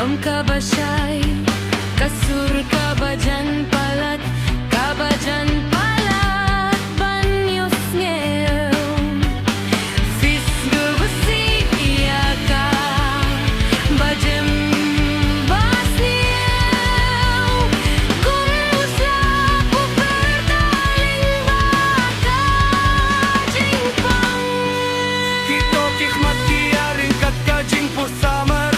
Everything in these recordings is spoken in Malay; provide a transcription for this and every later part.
Kabasyay, kasur kabajan palat, kabajan palat banyos ngel. Fis gebusi iya ka, bajem basniel. Kumusla po pertaling baka jingpang. Kito kikmat kiaring kat kajing po summer.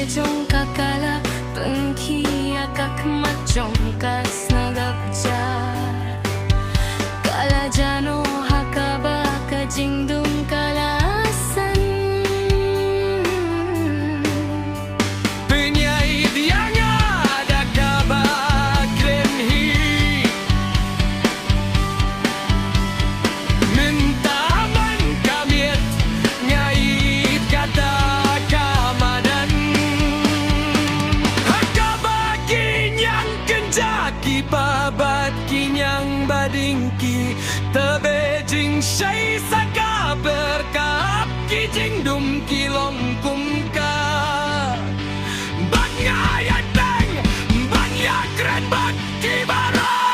Jong kakala pengkia kakmat jong kas nagapja kala jano hakaba kajingdum kalasan Penyai dianya ada kabar krenhi minta man kamiet nyait kata babat kinyang badingki tebejing syai saka berkap kijing dum kilong kumka bang ayat bang bang ya keren bang kibara.